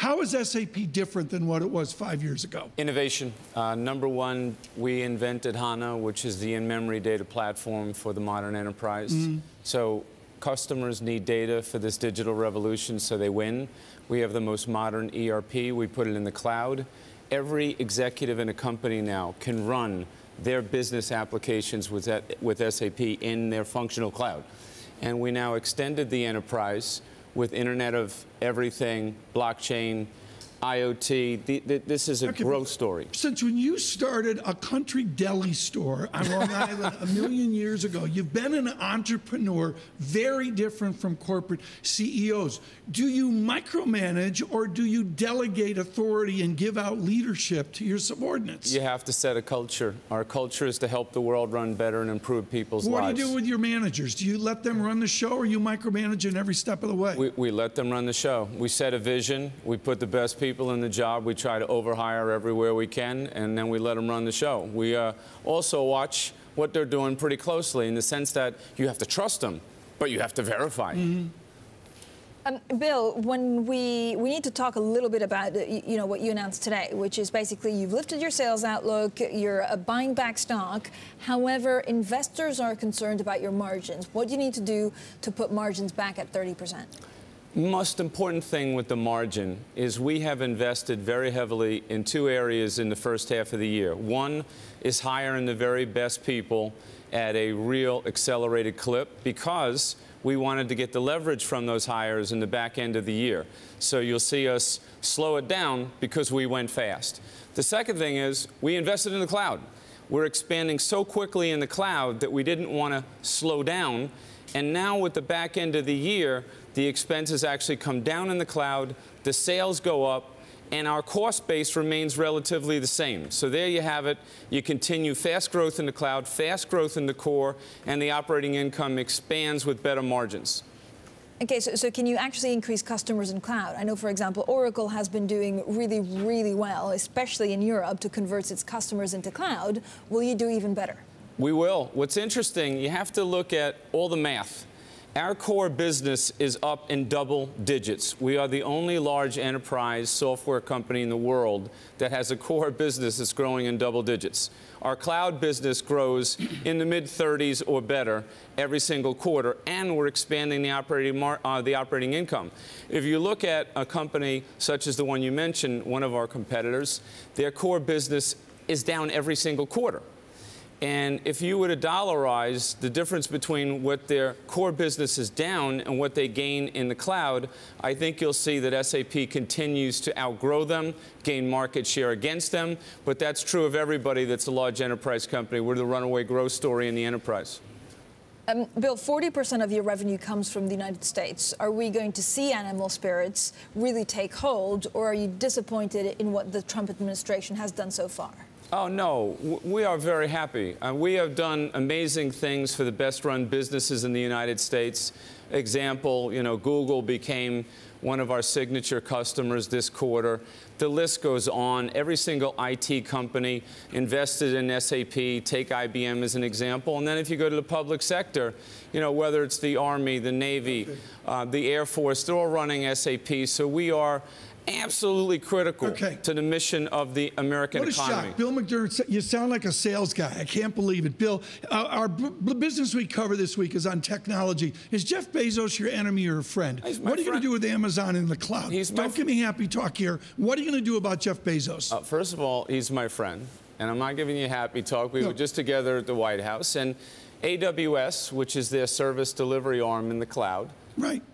How is SAP different than what it was 5 years ago? Innovation. Number one, we invented HANA, which is the in-memory data platform for the modern enterprise. So customers need data for this digital revolution, so they win. We have the most modern ERP. We put it in the cloud. Every executive in a company now can run their business applications with SAP in their functional cloud. And we now extended the enterprise with Internet of Everything, blockchain, IoT. This is a growth story. Since when you started a country deli store on Long Island a million years ago, you've been an entrepreneur, very different from corporate CEOs. Do you micromanage or do you delegate authority and give out leadership to your subordinates? You have to set a culture. Our culture is to help the world run better and improve people's lives. What do you do with your managers? Do you let them run the show or you micromanage in every step of the way? We let them run the show. We set a vision. We put the best people in the job. We try to overhire everywhere we can, and then we let them run the show. We also watch what they're doing pretty closely in the sense that you have to trust them, but you have to verify. Bill, when we need to talk a little bit about what you announced today, which is basically you've lifted your sales outlook, you're buying back stock. However, investors are concerned about your margins. What do you need to do to put margins back at 30%? Most important thing with the margin is we have invested very heavily in two areas in the first half of the year. One is hiring the very best people at a real accelerated clip because we wanted to get the leverage from those hires in the back end of the year. So you'll see us slow it down because we went fast. The second thing is we invested in the cloud. We're expanding so quickly in the cloud that we didn't want to slow down. And now with the back end of the year, the expenses actually come down in the cloud, the sales go up, and our cost base remains relatively the same. So there you have it. You continue fast growth in the cloud, fast growth in the core, and the operating income expands with better margins. Okay, so can you actually increase customers in cloud? I know, for example, Oracle has been doing really, really well, especially in Europe, to convert its customers into cloud. Will you do even better? We will. What's interesting, you have to look at all the math. Our core business is up in double digits. We are the only large enterprise software company in the world that has a core business that's growing in double digits. Our cloud business grows in the mid-30s or better every single quarter, and we're expanding the operating income. If you look at a company such as the one you mentioned, one of our competitors, their core business is down every single quarter. And if you were to dollarize the difference between what their core business is down and what they gain in the cloud, I think you'll see that SAP continues to outgrow them, gain market share against them. But that's true of everybody that's a large enterprise company. We're the runaway growth story in the enterprise. Bill, 40% of your revenue comes from the United States. Are we going to see animal spirits really take hold, or are you disappointed in what the Trump administration has done so far? Oh, no. We are very happy. We have done amazing things for the best-run businesses in the United States. Example, Google became one of our signature customers this quarter. The list goes on. Every single IT company invested in SAP. Take IBM as an example. And then if you go to the public sector, whether it's the Army, the Navy, the Air Force, they're all running SAP. So we are absolutely critical to the mission of the American economy. What a shock. Bill McDermott, you sound like a sales guy. I can't believe it. Bill, the business we cover this week is on technology. Is Jeff Bezos your enemy or a friend? What are you going to do with Amazon in the cloud? Don't give me happy talk here. What are you going to do about Jeff Bezos? First of all, he's my friend. And I'm not giving you happy talk. We were just together at the White House. And AWS, which is their service delivery arm in the cloud,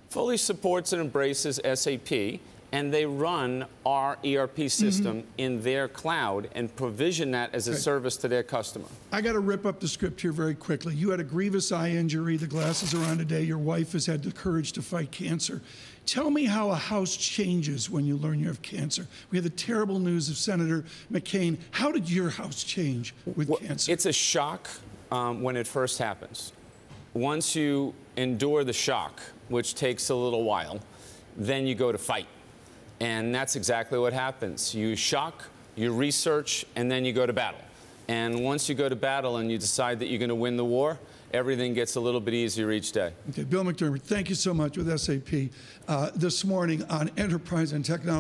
fully supports and embraces SAP. And they run our ERP system in their cloud and provision that as a service to their customer. I got to rip up the script here very quickly. You had a grievous eye injury. The glasses are on today. Your wife has had the courage to fight cancer. Tell me how a house changes when you learn you have cancer. We had the terrible news of Senator McCain. How did your house change with cancer? It's a shock when it first happens. Once you endure the shock, which takes a little while, then you go to fight. And that's exactly what happens. You shock, you research, and then you go to battle. And once you go to battle and you decide that you're going to win the war, everything gets a little bit easier each day. Okay, Bill McDermott, thank you so much with SAP this morning on Enterprise and Technology.